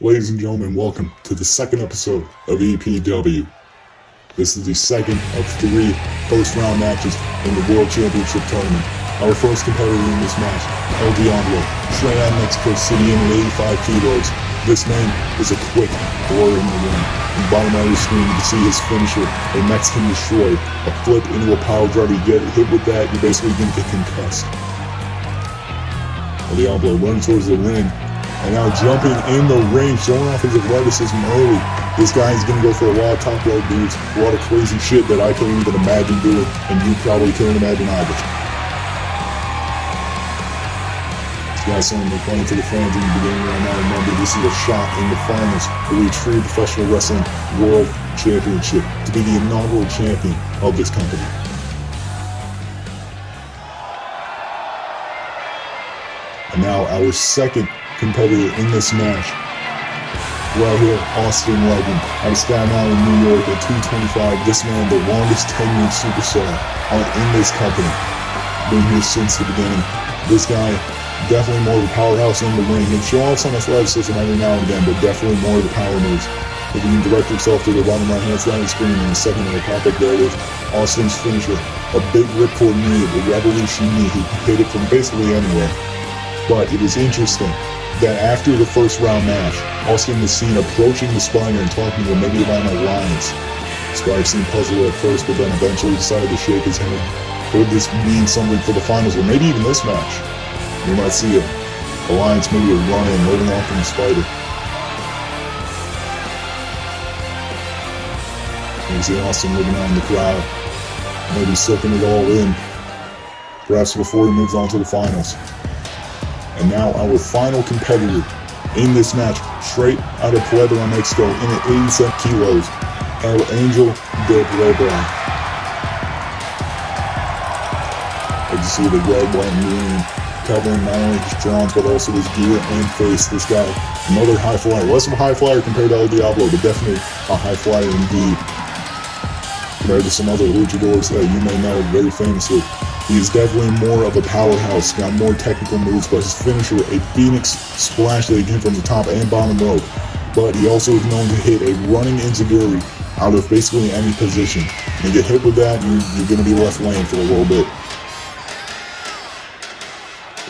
Ladies and gentlemen, welcome to the second episode of EPW. This is the second of 3 first-round matches in the World Championship Tournament. Our first competitor in this match, El Diablo, straight out of Mexico City in at 85 kilos. This man is a quick blur in the ring. In the bottom right of the screen, you can see his finisher, a Mexican destroy, a flip into a power driver. You get hit with that, you're basically going to get concussed. El Diablo runs towards the ring, and now jumping in the ring, showing off his athleticism early. This guy is going to go for a lot of top rope moves, a lot of crazy shit that I can't even imagine doing, and you probably can't imagine either. This guy's saying they're playing for the fans in the beginning right now. Remember, this is a shot in the finals for the True Professional Wrestling World Championship to be the inaugural champion of this company. And now our second competitor in this match, right here, Austin Legend, out of Staten Island, New York, at 225. This man, the longest tenured superstar in this company, been here since the beginning. This guy, definitely more of a powerhouse in the ring. He'll show off some athleticism every now and again, but definitely more of the power moves. If you can direct yourself to the bottom right hand side of the screen, in a second it'll pop up there with Austin's finisher, a big ripcord knee, the Revolution knee. He hit it from basically anywhere. But it was interesting that after the first round match, Austin was seen approaching the spiner and talking to him maybe about an alliance. This guy seemed puzzled at first, but then eventually decided to shake his head. Could this mean something for the finals, or maybe even this match? We might see an alliance, maybe a run-in, holding off from the spider. You see Austin looking out in the crowd, maybe soaking it all in, perhaps before he moves on to the finals. And now our final competitor in this match, straight out of Puebla, Mexico, in at 87 kilos, Angel Del Puebla. As you see the red, white, and green covering not only his drums but also his gear and face. This guy, another high flyer, less of a high flyer compared to El Diablo, but definitely a high flyer indeed. Compared to some other luchadors that you may know very famously. He is definitely more of a powerhouse, got more technical moves, but his finisher, a Phoenix splash that he can from the top and bottom rope. But he also is known to hit a running enziguri out of basically any position. When you get hit with that, you're going to be left laying for a little bit.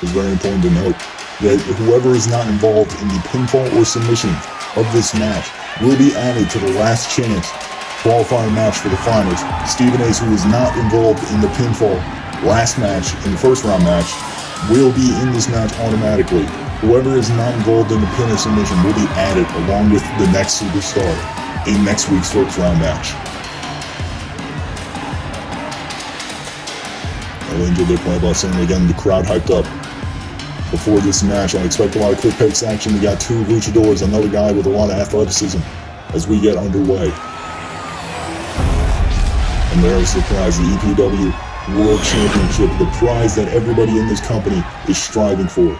It's very important to note that whoever is not involved in the pinfall or submission of this match will be added to the last chance qualifying match for the finals. Stephen Ace, who is not involved in the pinfall last match, in the first round match, will be in this match automatically. Whoever is not involved in the pin or submission will be added along with the next superstar in next week's first round match. Angel Del Puebla saying again, the crowd hyped up before this match. I expect a lot of quick pace action. We got 2 luchadors, another guy with a lot of athleticism as we get underway. And there's the prize, the EPW World Championship, the prize that everybody in this company is striving for.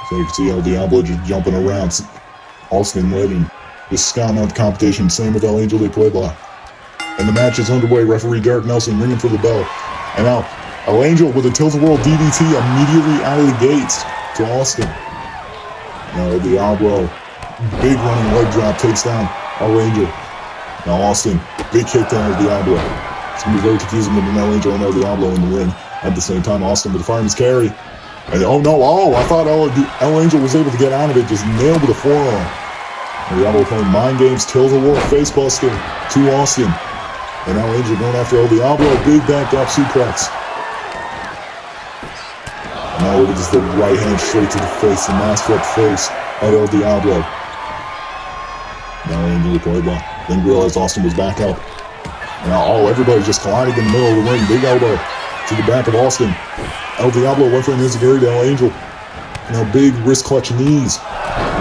So you can see El Diablo just jumping around. Austin Legend just scouting out the competition. Same with El Angel Del Puebla. And the match is underway. Referee Derek Nelson ringing for the bell. And now El Angel with a tilt-a-whirl DDT immediately out of the gates to Austin. Now El Diablo, big running leg drop, takes down El Angel. Now Austin, big kick down El Diablo. It's going to be very confusing with El Angel and El Diablo in the ring at the same time. Austin with the fireman's carry. And I thought El Angel was able to get out of it, just nailed with a forearm. El Diablo playing mind games, tilt-a-whirl, face buster to Austin. And El Angel going after El Diablo, big backdrop suplex. And now look at this, the right hand straight to the face, the masked up face of El Diablo. Now Angel Del Puebla then realized Austin was back up. And now, everybody just colliding in the middle of the ring. Big elbow to the back of Austin. El Diablo went for an enziguri to El Angel. Now big wrist clutch knees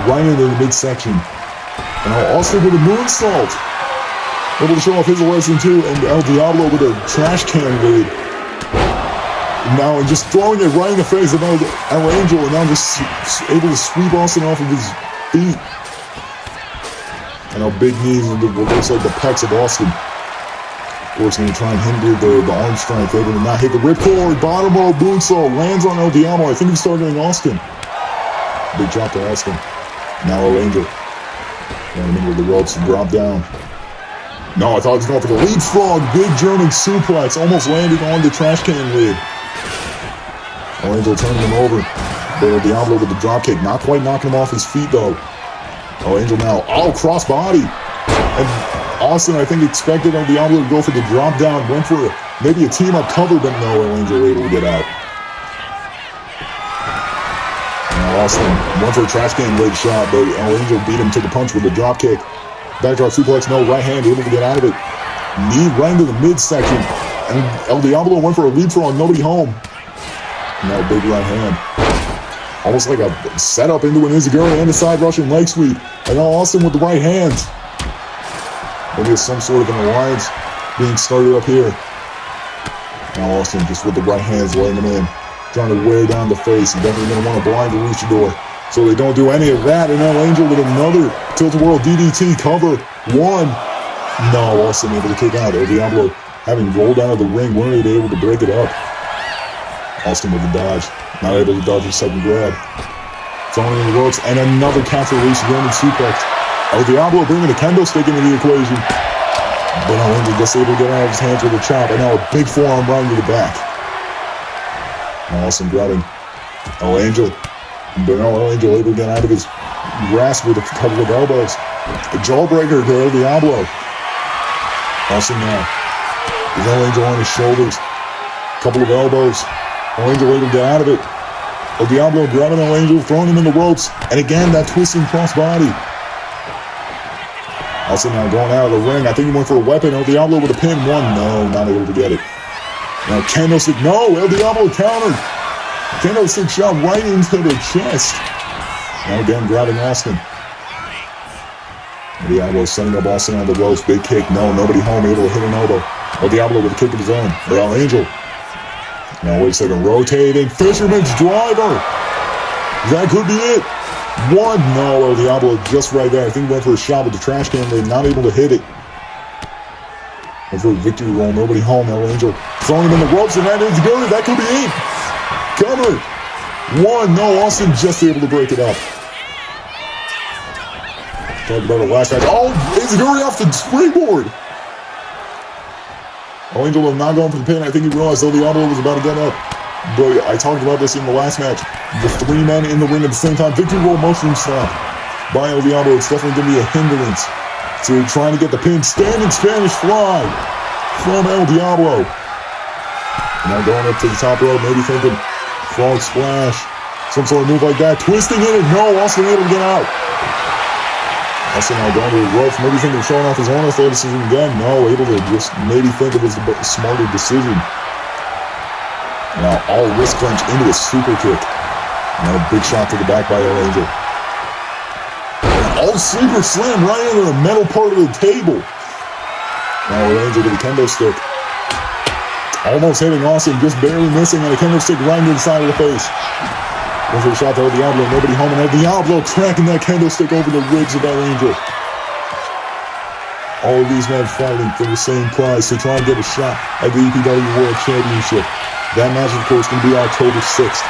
right into the midsection. And now Austin with a moonsault, able to show off his lesson too. And El Diablo with a trash can lid. Now and just throwing it right in the face of El Angel, and now just able to sweep Austin off of his feet. And now big knees into what looks like the pecs of Austin. Of course, going to try and hinder the arm strength, able to not hit the ripcord. Bottom row moonsault lands on El Diablo. I think he's targeting Austin. Big drop to Austin. Now El Angel Got him into the ropes and dropped down. No, I thought he was going for the leapfrog. Big German suplex, almost landing on the trash can lid. Angel turning him over. But Diablo with the dropkick, not quite knocking him off his feet though. Angel now, cross body. And Austin, I think, expected Diablo to go for the drop down, went for maybe a team up cover, but no, Angel able to get out. Now Austin went for a trash can lid shot, but Angel beat him to the punch with the dropkick. Backdrop suplex, no, right hand, able to get out of it. Knee right into the midsection. And El Diablo went for a leapfrog, nobody home. Now big right hand. Almost like a setup into an Izaguri and a side Russian leg sweep. And now Austin with the right hands. Maybe it's some sort of an alliance being started up here. Now Austin just with the right hands laying him in. Trying to wear down the face. And definitely going to want to blind the luchador. So they don't do any of that. And now Angel with another tilt-a-whirl DDT cover. One. No, Austin able to kick out. El Diablo having rolled out of the ring, weren't able to break it up. Austin with the dodge. Not able to dodge a second grab. Throwing in the ropes. And another catch release Roman suplex. El Diablo bringing the kendo stick into the equation. But now Angel just able to get out of his hands with a chop. And now a big forearm right into the back. Now Austin grabbing Angel. But now Angel able to get out of his grasp with a couple of elbows. A jawbreaker to El Diablo. Austin now. There's Angel on his shoulders. Couple of elbows. Angel able to get out of it. El Diablo grabbing Angel, throwing him in the ropes. And again, that twisting crossbody. Austin now going out of the ring. I think he went for a weapon. El Diablo with a pin. One. No, not able to get it. Now kendo stick. No, El Diablo countered. Kendo stick shot right into the chest. Now again grabbing Austin. El Diablo setting up Austin on the ropes. Big kick. No, nobody home. Able to hit an elbow. El Diablo with a kick of his own. Angel. Now wait a second. Rotating. Fisherman's driver. That could be it. One. No, El Diablo just right there. I think he went for a shot with the trash can lid. Not able to hit it. Went for a victory roll. Nobody home. El Angel throwing him in the ropes, and that is good. That could be it. Cover. One. No, Austin just able to break it up. Talk about the last match. It's very off the springboard. Angel was not going for the pin. I think he realized El Diablo was about to get up. But I talked about this in the last match. The three men in the ring at the same time. Victory roll mushroom stop by El Diablo. It's definitely going to be a hindrance to trying to get the pin. Standing Spanish fly from El Diablo. Now going up to the top rope. Maybe thinking frog splash. Some sort of move like that. Twisting in it. No, Austin able to get out. Austin now going to the ropes. Maybe thinking of showing off his own athleticism again. No, able to just maybe think it was a smarter decision. Now all wrist clench into a super kick. Now a big shot to the back by El Angel. All sleeper slam right into the metal part of the table. Now El Angel with a kendo stick. Almost hitting Austin, just barely missing, and a kendo stick right into the side of the face. Going for a shot to El Diablo, nobody home, and El Diablo cracking that kendo stick over the ribs of El Angel. All of these men fighting for the same prize to try and get a shot at the EPW World Championship. That match, of course, going to be October 6th.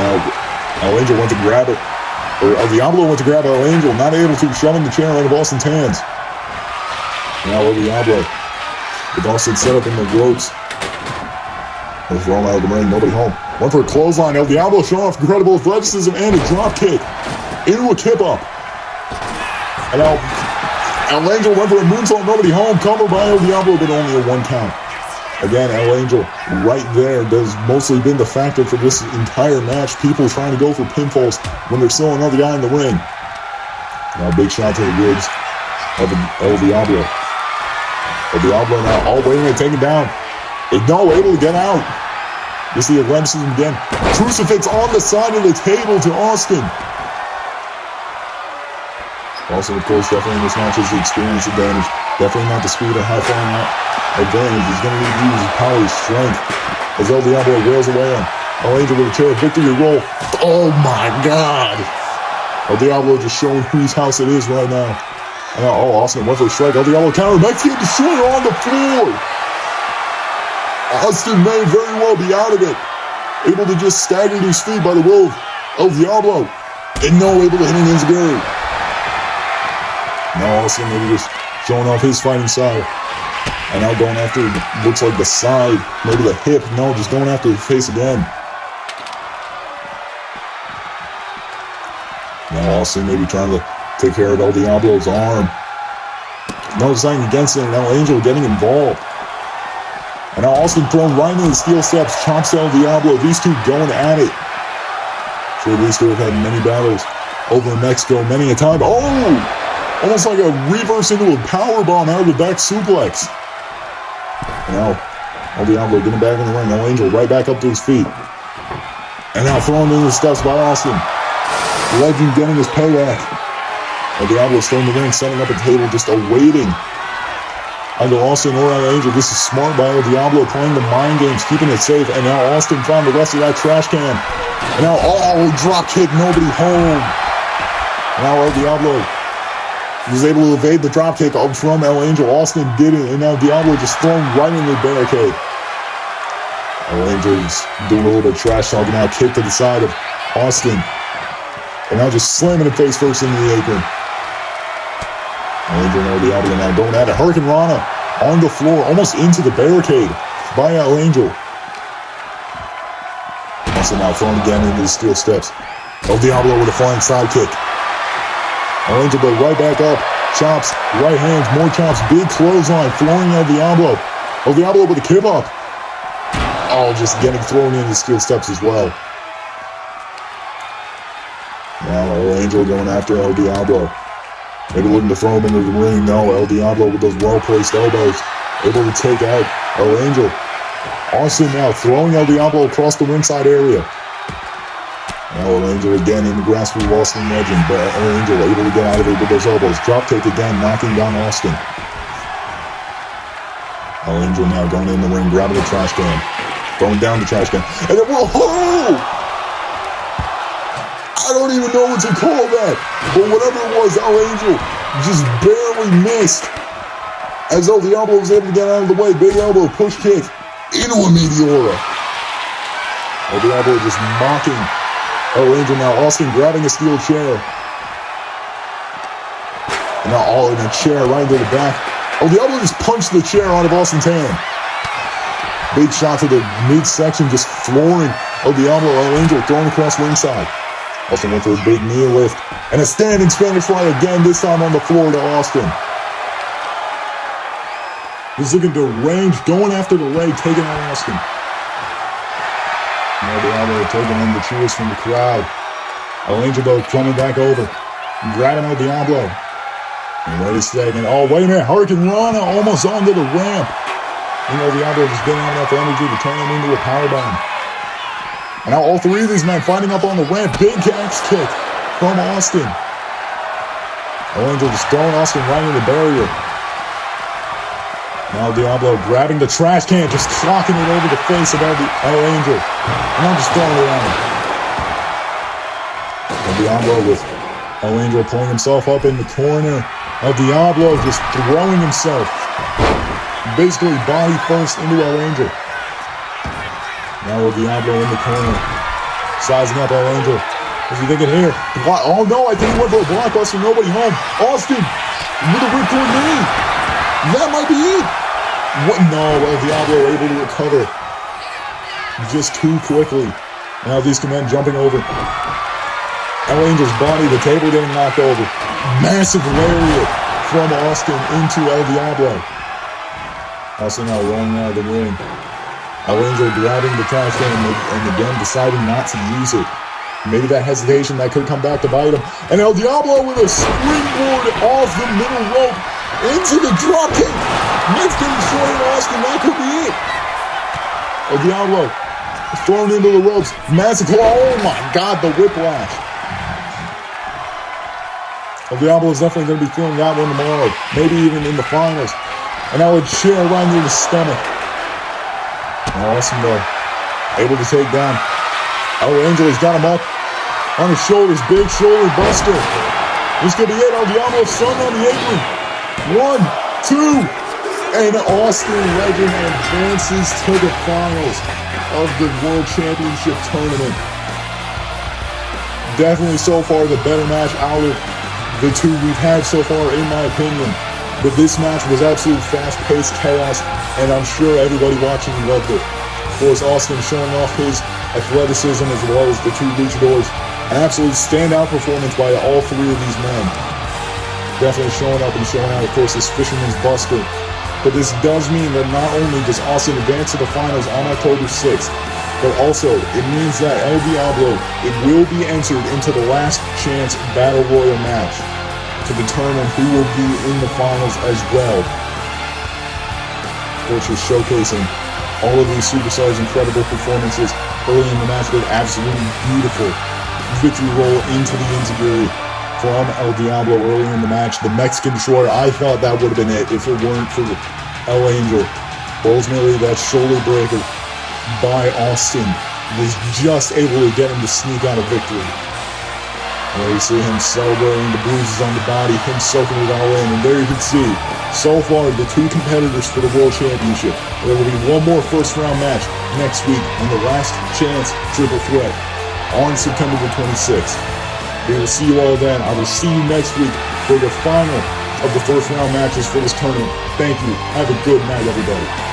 Now, El Angel went to grab it. Or El Diablo went to grab El Angel, not able to, shoving the chair out of Austin's hands. Now El Diablo, with Austin set up in the ropes. They're thrown out of the ring, nobody home. Went for a clothesline. El Diablo showing off incredible athleticism and a drop kick into a kip up. And now El Angel went for a moonsault, nobody home. Cover by El Diablo, but only a 1 count. Again, El Angel right there has mostly been the factor for this entire match. People trying to go for pinfalls when there's still another guy in the ring. Now big shot to the ribs of El Diablo. El Diablo now waiting to take it down. No, able to get out. You see athleticism again. Crucifix on the side of the table to Austin. Also, of course, definitely in this match is the experience advantage. Definitely not the speed or high flying advantage. He's going to need to use his power, his strength. As El Diablo rails away on El Angel with a chair. Victory roll. Oh my God. El Diablo just showing whose house it is right now. And now, Austin went for a strike. El Diablo counter. Mexican destroyer on the floor. Austin may very well be out of it. Able to just stagger to his feet by the will of El Diablo. And no, able to hit an Enziguri. Now Austin maybe just showing off his fighting style. And now going after, looks like the side, maybe the hip. No, just going after the face again. Now Austin maybe trying to take care of El Diablo's arm. No, deciding against it, and now Angel getting involved. And now Austin thrown right into the steel steps, chomps El Diablo. These two going at it. Sure, these two have had many battles over in Mexico many a time. Oh! Almost like a reverse into a powerbomb out of the back suplex. And now El Diablo getting back in the ring. Now Angel right back up to his feet. And now thrown into the steps by Austin. Legend getting his payback. El Diablo still in the ring, setting up a table, just awaiting either Austin or Angel. This is smart by El Diablo, playing the mind games, keeping it safe. And now Austin found the rest of that trash can. And now, drop kick, nobody home. Now El Diablo was able to evade the drop kick up from El Angel. Austin didn't, and now Diablo just thrown right into the barricade. El Angel's doing a little bit of trash talking now, kick to the side of Austin. And now just slamming it face first into the apron. El Angel and El Diablo now going at it. Hurricane Rana on the floor, almost into the barricade by El Angel. Austin now thrown again into the steel steps. El Diablo with a flying side kick. El Angel go right back up. Chops, right hands, more chops. Big clothesline, flooring El Diablo. El Diablo with a kip up. Oh, just getting thrown into the steel steps as well. Now El Angel going after El Diablo. Maybe looking to throw him into the ring. No, El Diablo with those well-placed elbows. Able to take out El Angel. Austin now throwing El Diablo across the ringside area. Now El Angel again in the grasp of Austin Legend, but El Angel able to get out of it with those elbows. Drop kick again, knocking down Austin. El Angel now going in the ring, grabbing the trash can. Throwing down the trash can. And then, whoa! I don't even know what to call that. But whatever it was, El Angel just barely missed. As El Diablo was able to get out of the way. Big elbow, push kick into a Meteora. El Diablo just mocking El Angel now. Austin grabbing a steel chair. And now all in a chair right into the back. El Diablo just punched the chair out of Austin's hand. Big shot to the midsection, just flooring El Diablo. El Angel thrown across ringside. Austin went for a big knee lift. And a standing Spanish fly again, this time on the floor to Austin. He's looking to range, going after the leg, taking on Austin. El Diablo taking in the cheers from the crowd. El Angel though coming back over, grabbing El Diablo. And wait a second. Oh, wait a minute. Hurricane Rana almost onto the ramp. And El Diablo just didn't have enough energy to turn him into a powerbomb. And now all three of these men fighting up on the ramp. Big axe kick from Austin. El Angel just throwing Austin right into the barrier. Now Diablo grabbing the trash can, just clocking it over the face of El Angel. And now just throwing it around. El Diablo with El Angel pulling himself up in the corner. El Diablo just throwing himself basically body first into El Angel. Now El Diablo in the corner, sizing up El Angel. What's he thinking here? Oh no, I think he went for a blockbuster, nobody home. Austin with a ripcord knee. That might be it. What? No, El Diablo able to recover just too quickly. Now these two men jumping over El Angel's body, the table getting knocked over. Massive lariat from Austin into El Diablo. Austin now rolling out of the ring. El Angel grabbing the trash can and again deciding not to use it. Maybe that hesitation that could come back to bite him. And El Diablo with a springboard off the middle rope into the dropkick. Lifting destroying Austin. That could be it. El Diablo thrown into the ropes. Massive. Oh my God, the whiplash. El Diablo is definitely going to be feeling that one tomorrow. Maybe even in the finals. And now a chair right near the stomach. Now Austin though, able to take down El Angel. He's got him up on his shoulders. Big shoulder buster. This could be it. El Diablo thrown on the apron. 1, 2. And Austin Legend advances to the finals of the World Championship Tournament. Definitely so far the better match out of the two we've had so far, in my opinion. But this match was absolute fast-paced chaos, and I'm sure everybody watching loved it. Of course, Austin showing off his athleticism as well as the two luchadors. An absolute standout performance by all three of these men. Definitely showing up and showing out, of course, this Fisherman's Buster. But this does mean that not only does Austin advance to the finals on October 6th, but also it means that El Diablo, it will be entered into the last chance Battle Royal match to determine who will be in the finals as well. Of course, just showcasing all of these superstars' incredible performances early in the match with absolutely beautiful victory roll into the enziguri from El Diablo early in the match. The Mexican Destroyer, I thought that would have been it if it weren't for El Angel. Ultimately, that shoulder breaker by Austin was just able to get him to sneak out a victory. There you see him celebrating the bruises on the body, him soaking it all in, and there you can see, so far, the two competitors for the World Championship. There will be one more first-round match next week in the last chance triple threat on September the 26th. We will see you all then. I will see you next week for the final of the first-round matches for this tournament. Thank you. Have a good night, everybody.